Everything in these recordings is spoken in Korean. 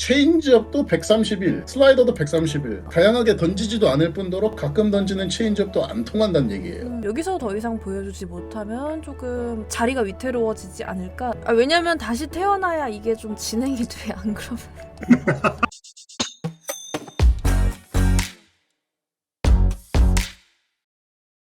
체인지업도 131, 슬라이더도 131. 다양하게 던지지도 않을 뿐더러 가끔 던지는 체인지업도 안 통한다는 얘기예요. 여기서 더 이상 보여주지 못하면 조금 자리가 위태로워지지 않을까? 왜냐면 다시 태어나야 이게 좀 진행이 돼. 안 그러면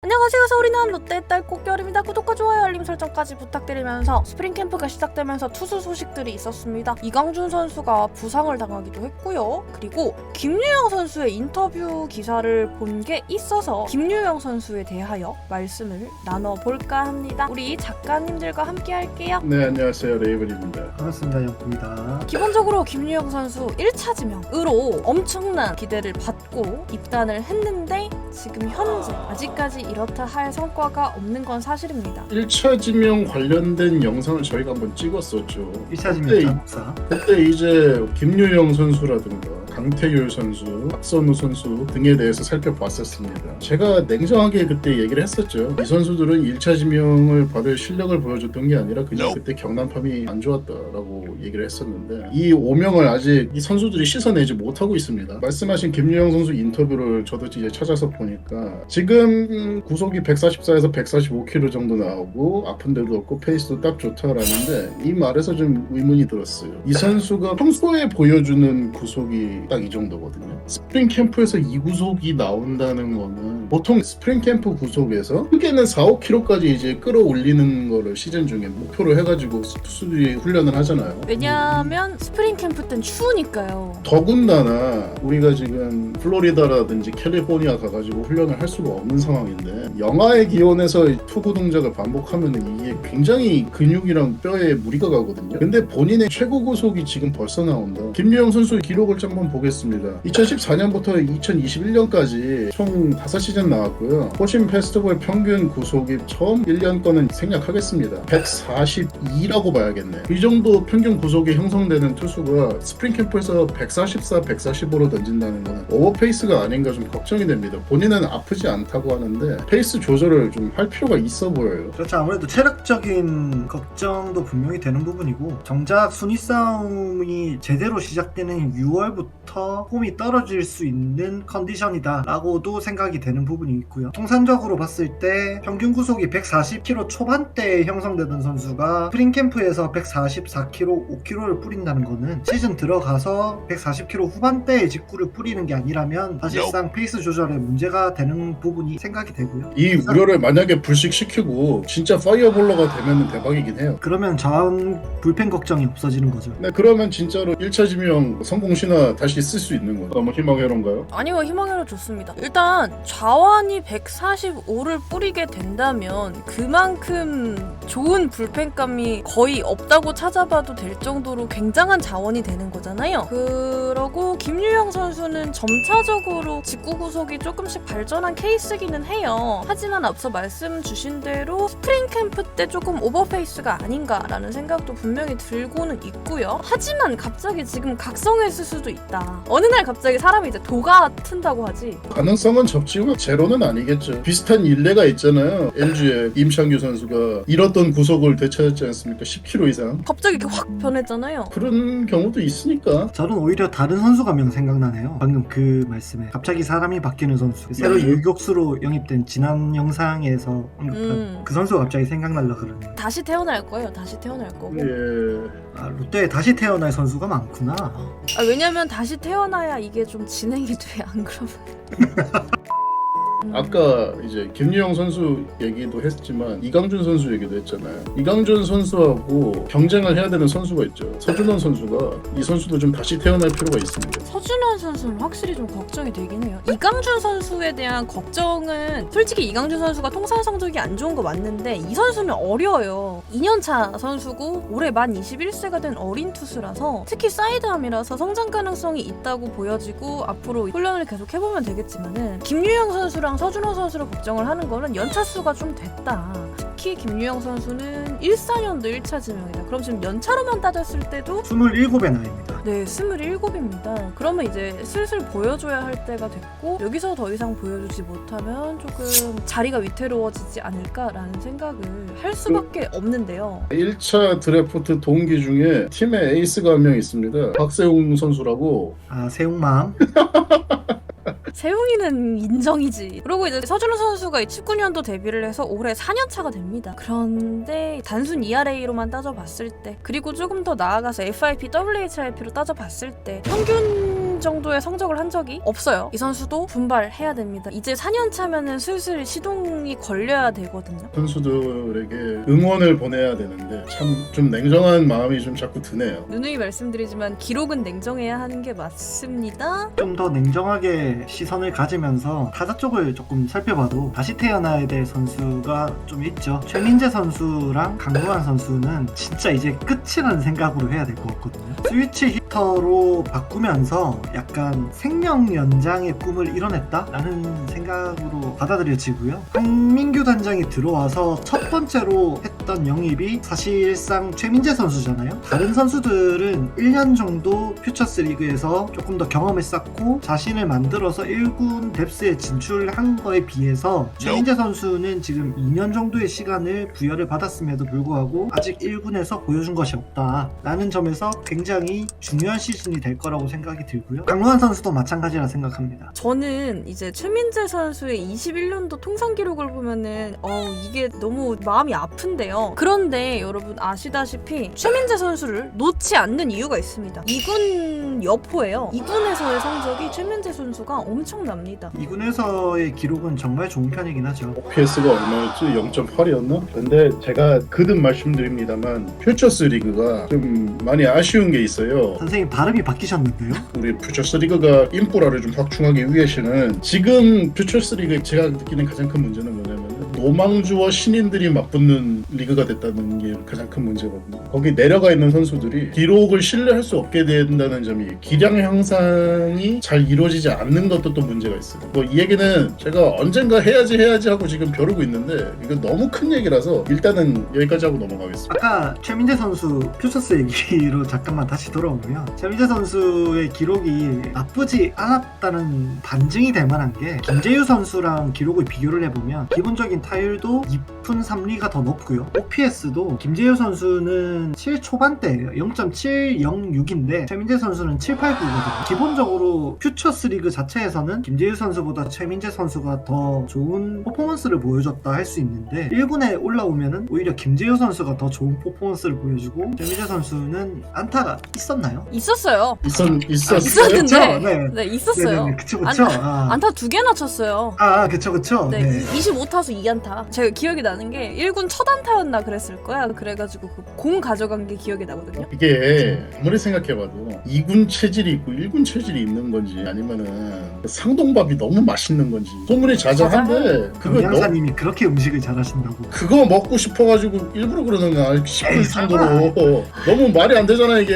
안녕하세요. 서울이는 롯데 딸 꽃겨울입니다. 구독과 좋아요 알림 설정까지 부탁드리면서 스프링 캠프가 시작되면서 투수 소식들이 있었습니다. 이강준 선수가 부상을 당하기도 했고요. 그리고 김유영 선수의 인터뷰 기사를 본 게 있어서 김유영 선수에 대하여 말씀을 나눠볼까 합니다. 우리 작가님들과 함께 할게요. 네, 안녕하세요. 레이블입니다. 반갑습니다. 영구입니다. 기본적으로 김유영 선수 1차 지명으로 엄청난 기대를 받고 입단을 했는데 지금 현재 아직까지 이렇다 할 성과가 없는 건 사실입니다. 1차 지명 관련된 영상을 저희가 한번 찍었었죠. 1차 지명 장사. 그때 이제 김유영 선수라든가 강태규 선수, 박선우 선수 등에 대해서 살펴봤었습니다. 제가 냉정하게 그때 얘기를 했었죠. 이 선수들은 1차 지명을 받을 실력을 보여줬던 게 아니라 그냥 그때 경남팜이 안 좋았다라고 얘기를 했었는데 이 오명을 아직 이 선수들이 씻어내지 못하고 있습니다. 말씀하신 김유영 선수 인터뷰를 저도 이제 찾아서 보니까 지금 구속이 144에서 145km 정도 나오고 아픈 데도 없고 페이스도 딱 좋다라는데 이 말에서 좀 의문이 들었어요. 이 선수가 평소에 보여주는 구속이 딱 이 정도거든요. 스프링 캠프에서 이 구속이 나온다는 거는 보통 스프링 캠프 구속에서 크게는 4, 5km까지 이제 끌어올리는 거를 시즌 중에 목표로 해가지고 투수들이 훈련을 하잖아요. 왜냐하면 스프링 캠프 땐 추우니까요. 더군다나 우리가 지금 플로리다라든지 캘리포니아 가가지고 훈련을 할 수가 없는 상황인데 영하의 기온에서 투구 동작을 반복하면 이게 굉장히 근육이랑 뼈에 무리가 가거든요. 근데 본인의 최고 구속이 지금 벌써 나온다. 김유영 선수의 기록을 한번 보겠습니다. 2014년부터 2021년까지 총 5시즌 나왔고요. 호신 페스티벌 평균 구속이 처음 1년 거는 생략하겠습니다. 142라고 봐야겠네. 이 정도 평균 구속이 형성되는 투수가 스프링 캠프에서 144, 145로 던진다는 건 오버페이스가 아닌가 좀 걱정이 됩니다. 본인은 아프지 않다고 하는데 페이스 조절을 좀 할 필요가 있어 보여요. 그렇죠. 아무래도 체력적인 걱정도 분명히 되는 부분이고 정작 순위 싸움이 제대로 시작되는 6월부터 폼이 떨어질 수 있는 컨디션이다 라고도 생각이 되는 부분이 있고요. 통산적으로 봤을 때 평균 구속이 140km 초반대에 형성되던 선수가 스프링캠프에서 144km, 5km를 뿌린다는 거는 시즌 들어가서 140km 후반대의 직구를 뿌리는 게 아니라면 사실상 페이스 조절에 문제가 되는 부분이 생각이 되고요. 이 우려를 만약에 불식시키고 진짜 파이어볼러가 되면 대박이긴 해요. 그러면 자원 불펜 걱정이 없어지는 거죠. 네, 그러면 진짜로 1차 지명 성공 신화 다시 쓸 수 있는 거. 너무 희망회로인가요? 아니요, 희망회로 좋습니다. 일단 좌완이 145를 뿌리게 된다면 그만큼 좋은 불펜감이 거의 없다고 찾아봐도 될 정도로 굉장한 자원이 되는 거잖아요. 그러고 김유영 선수는 점차적으로 직구 구속이 조금씩 발전한 케이스기는 해요. 하지만 앞서 말씀 주신 대로 스프링 캠프 때 조금 오버페이스가 아닌가라는 생각도 분명히 들고는 있고요. 하지만 갑자기 지금 각성했을 수도 있다. 어느 날 갑자기 사람이 이제 도가 튼다고 하지. 가능성은 적지만 제로는 아니겠죠. 비슷한 일례가 있잖아요. LG의 임창규 선수가 잃었던 구속을 되찾았지 않습니까? 10kg 이상. 갑자기 이렇게 확 변했잖아요. 그런 경우도 있으니까. 저는 오히려 다른 선수가 명 생각나네요. 방금 그 말씀에 갑자기 사람이 바뀌는 선수, 새로 유격수로 영입된 지난 영상에서 언급한 그 선수가 갑자기 생각날라 그러네요. 다시 태어날 거예요. 다시 태어날 거고. 예. 롯데에 다시 태어날 선수가 많구나. 왜냐면 다시 태어나야 이게 좀 진행이 돼. 안 그러면. 아까 이제 김유영 선수 얘기도 했지만 이강준 선수 얘기도 했잖아요. 이강준 선수하고 경쟁을 해야 되는 선수가 있죠. 서준원 선수가 이 선수도 좀 다시 태어날 필요가 있습니다. 서준원 선수는 확실히 좀 걱정이 되긴 해요. 이강준 선수에 대한 걱정은 솔직히 이강준 선수가 통산 성적이 안 좋은 거 맞는데 이 선수는 어려요. 2년차 선수고 올해 만 21세가 된 어린 투수라서 특히 사이드암이라서 성장 가능성이 있다고 보여지고 앞으로 훈련을 계속 해보면 되겠지만은 김유영 선수랑 서준호 선수를 걱정을 하는 거는 연차수가 좀 됐다. 특히 김유영 선수는 14년도 1차 지명이다. 그럼 지금 연차로만 따졌을 때도 27의 나이입니다. 네, 27입니다. 그러면 이제 슬슬 보여줘야 할 때가 됐고 여기서 더 이상 보여주지 못하면 조금 자리가 위태로워지지 않을까라는 생각을 할 수밖에 없는데요. 1차 드래프트 동기 중에 팀의 에이스가 한 명 있습니다. 박세웅 선수라고. 아, 세웅맘. 세웅이는 인정이지. 그리고 이제 서준호 선수가 2019년도 데뷔를 해서 올해 4년 차가 됩니다. 그런데 단순 ERA로만 따져봤을 때, 그리고 조금 더 나아가서 FIP, WHIP로 따져봤을 때 평균 정도의 성적을 한 적이 없어요. 이 선수도 분발해야 됩니다. 이제 4년 차면은 슬슬 시동이 걸려야 되거든요. 선수들에게 응원을 보내야 되는데 참 좀 냉정한 마음이 좀 자꾸 드네요. 누누이 말씀드리지만 기록은 냉정해야 하는 게 맞습니다. 좀 더 냉정하게 시선을 가지면서 타자 쪽을 조금 살펴봐도 다시 태어나야 될 선수가 좀 있죠. 최민재 선수랑 강동환 선수는 진짜 이제 끝이라는 생각으로 해야 될 것 같거든요. 스위치 히터로 바꾸면서 약간 생명 연장의 꿈을 이뤄냈다라는 생각으로 받아들여지고요. 황민규 단장이 들어와서 첫 번째로 했던 영입이 사실상 최민재 선수잖아요. 다른 선수들은 1년 정도 퓨처스 리그에서 조금 더 경험을 쌓고 자신을 만들어서 1군 뎁스에 진출한 거에 비해서 최민재 선수는 지금 2년 정도의 시간을 부여를 받았음에도 불구하고 아직 1군에서 보여준 것이 없다라는 점에서 굉장히 중요한 시즌이 될 거라고 생각이 들고요. 강로한 선수도 마찬가지라 생각합니다. 저는 이제 최민재 선수의 21년도 통산 기록을 보면은 이게 너무 마음이 아픈데요. 그런데 여러분 아시다시피 최민재 선수를 놓지 않는 이유가 있습니다. 2군 여포예요. 2군에서의 성적이 최민재 선수가 엄청납니다. 2군에서의 기록은 정말 좋은 편이긴 하죠. OPS가 얼마였지? 0.8이었나? 근데 제가 거듭 말씀드립니다만 퓨처스 리그가 좀 많이 아쉬운 게 있어요. 선생님 발음이 바뀌셨는데요? 우리 퓨처스 리그가 인프라를 좀 확충하기 위해서는 지금 퓨처스 리그에 제가 느끼는 가장 큰 문제는 뭐냐면 노망주와 신인들이 맞붙는 리그가 됐다는 게 가장 큰 문제거든요. 거기 내려가 있는 선수들이 기록을 신뢰할 수 없게 된다는 점이 기량 향상이 잘 이루어지지 않는 것도 또 문제가 있어요. 뭐 이 얘기는 제가 언젠가 해야지 하고 지금 벼르고 있는데 이거 너무 큰 얘기라서 일단은 여기까지 하고 넘어가겠습니다. 아까 최민재 선수 퓨처스 얘기로 잠깐만 다시 돌아오면 최민재 선수의 기록이 나쁘지 않았다는 반증이 될 만한 게 김재유 선수랑 기록을 비교를 해보면 기본적인 타율도 2푼 3리가 더 높고요. OPS도 김재유 선수는 7 초반대예요. 0.706인데 최민재 선수는 789거든요. 기본적으로 퓨처스 리그 자체에서는 김재유 선수보다 최민재 선수가 더 좋은 퍼포먼스를 보여줬다 할 수 있는데 1군에 올라오면은 오히려 김재유 선수가 더 좋은 퍼포먼스를 보여주고 최민재 선수는 안타가 있었나요? 있었어요. 있었어요. 있었는데 네. 네, 있었어요. 네네, 그쵸. 안타 2개나 쳤어요. 그쵸. 네, 네. 25타수 2안타. 제가 기억이 나는 게 1군 첫 안타였나 그랬을 거야. 그래가지고 그 공 가져간 게 기억이 나거든요. 이게 아무리 생각해봐도 2군 체질이 있고 1군 체질이 있는 건지 아니면은 상동밥이 너무 맛있는 건지 소문이 자자한데 강양사님이 그렇게 음식을 잘하신다고. 그거 먹고 싶어가지고 일부러 그러는 거 싶을 정도로 너무 말이 안 되잖아 이게.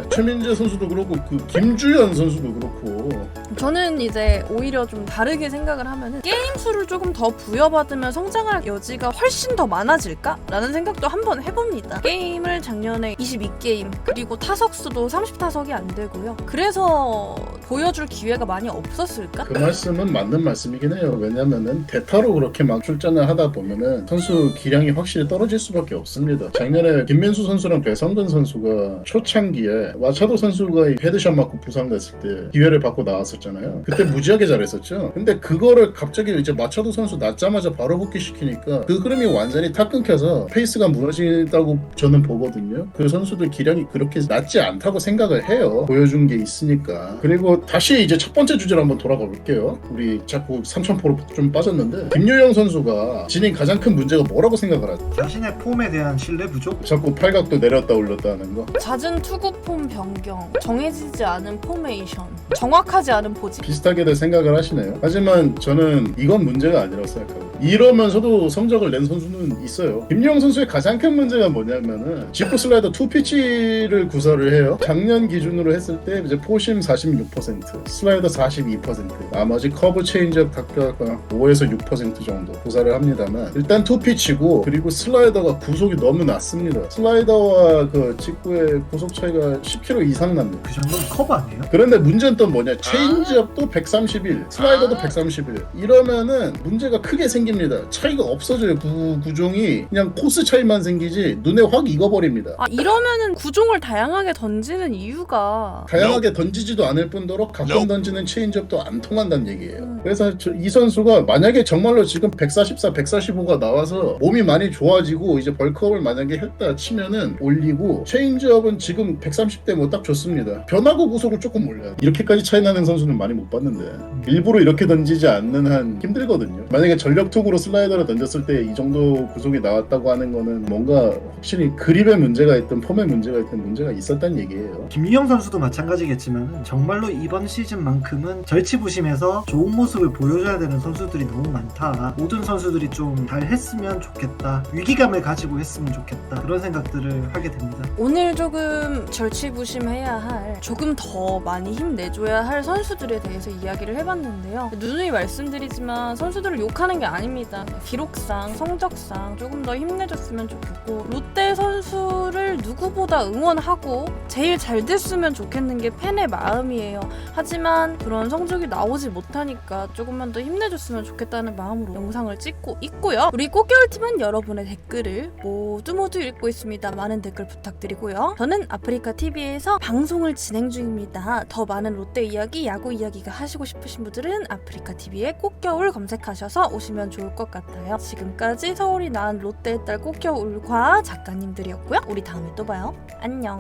최민재 선수도 그렇고 그 김주현 선수도 그렇고. 저는 이제 오히려 좀 다르게 생각을 하면은 게임 수를 조금 더 부여받으면 성장할 여지가 훨씬 더 많아질까? 라는 생각도 한번 해봅니다. 게임을 작년에 22게임 그리고 타석수도 30타석이 안 되고요. 그래서 보여줄 기회가 많이 없었을까? 그 말씀은 맞는 말씀이긴 해요. 왜냐면은 대타로 그렇게 막 출전을 하다 보면은 선수 기량이 확실히 떨어질 수밖에 없습니다. 작년에 김민수 선수랑 배성근 선수가 초창기에 마차도 선수가 헤드샷 맞고 부상됐을 때 기회를 받고 나왔었잖아요. 그때 무지하게 잘했었죠. 근데 그거를 갑자기 이제 마차도 선수 낳자마자 바로 복귀시키니까 그 흐름이 완전히 탁 끊겨서 페이스가 무너진다고 저는 보거든요. 그 선수들 기량이 그렇게 낮지 않다고 생각을 해요. 보여준 게 있으니까. 그리고 다시 이제 첫 번째 주제로 한번 돌아가 볼게요. 우리 자꾸 삼천포로 좀 빠졌는데 김유영 선수가 지닌 가장 큰 문제가 뭐라고 생각을 하죠? 자신의 폼에 대한 신뢰 부족? 자꾸 팔각도 내렸다 올렸다 하는 거. 잦은 투구 폼 변경, 정해지지 않은 포메이션, 정확하지 않은 포지. 비슷하게들 생각을 하시네요. 하지만 저는 이건 문제가 아니라고 생각하고 이러면서도 성적을 낸 선수는 있어요. 김유영 선수의 가장 큰 문제가 뭐냐면은 지프 슬라이더 2피치를 구사를 해요. 작년 기준으로 했을 때 이제 포심 46%, 슬라이더 42%, 나머지 커브 체인지업 각각 5에서 6% 정도 구사를 합니다만 일단 2피치고 그리고 슬라이더가 구속이 너무 낮습니다. 슬라이더와 그 직구의 구속 차이가 10km 이상 납니다. 그 정도는 커브 아니에요? 그런데 문제는 또 뭐냐, 체인지업도 131, 슬라이더도 131 이러면은 문제가 크게 생깁니다. 차이가 없어져요. 구종이 그냥 코스 차이만 생기지 눈에 확 익어버립니다. 아 이러면은 구종을 다양하게 던지는 이유가 다양하게 던지지도 않을 뿐더러 가끔 던지는 체인지업도 안 통한다는 얘기예요. 그래서 이 선수가 만약에 정말로 지금 144, 145가 나와서 몸이 많이 좋아지고 이제 벌크업을 만약에 했다 치면은 올리고 체인지업은 지금 130대 뭐 딱 좋습니다. 변화구 구속을 조금 올려요. 이렇게까지 차이 나는 선수는 많이 못 봤는데 일부러 이렇게 던지지 않는 한 힘들거든요. 만약에 전력 투구로 슬라이더를 던졌을 때 이 정도 구속이 나왔다고 하는 거는 뭔가 확실히 그립에 문제가 있든 폼에 문제가 있든 문제가 있었다는 얘기예요. 김유영 선수도 마찬가지겠지만 정말로 이번 시즌만큼은 절치부심에서 좋은 모습을 보여줘야 되는 선수들이 너무 많다. 모든 선수들이 좀 잘 했으면 좋겠다. 위기감을 가지고 했으면 좋겠다. 그런 생각들을 하게 됩니다. 오늘 조금 절치부심해야 할 조금 더 많이 힘내줘야 할 선수들에 대해서 이야기를 해봤는데요. 누누이 말씀드리지만 선수들을 욕하는 게 아닙니다. 기록상, 성적상 조금 더 힘내줬으면 좋겠고 롯데 선수를 누구보다 응원하고 제일 잘 됐으면 좋겠는 게 팬의 마음이에요. 하지만 그런 성적이 나오지 못하니까 조금만 더 힘내줬으면 좋겠다는 마음으로 영상을 찍고 있고요. 우리 꽃겨울팀은 여러분의 댓글을 모두 읽고 있습니다. 많은 댓글 부탁드리고요. 저는 아프리카TV에서 방송을 진행 중입니다. 더 많은 롯데 이야기, 야구 이야기가 하시고 싶으신 분들은 아프리카TV에 꽃겨울 검색하셔서 오시면 좋을 것 같아요. 지금까지 서울이 낳은 롯데의 딸 꽃겨울과 작가님들이었고요. 우리 다음에 또 봐요. 안녕.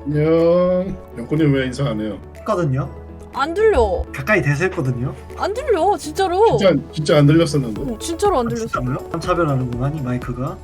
안녕. 영권님 왜 인사 안 해요? 했거든요. 안 들려. 가까이 대서 했거든요. 안 들려. 진짜로. 진짜 안 들렸었는데. 진짜로 안 들렸어. 진짜로요? 차별하는구만 이 마이크가.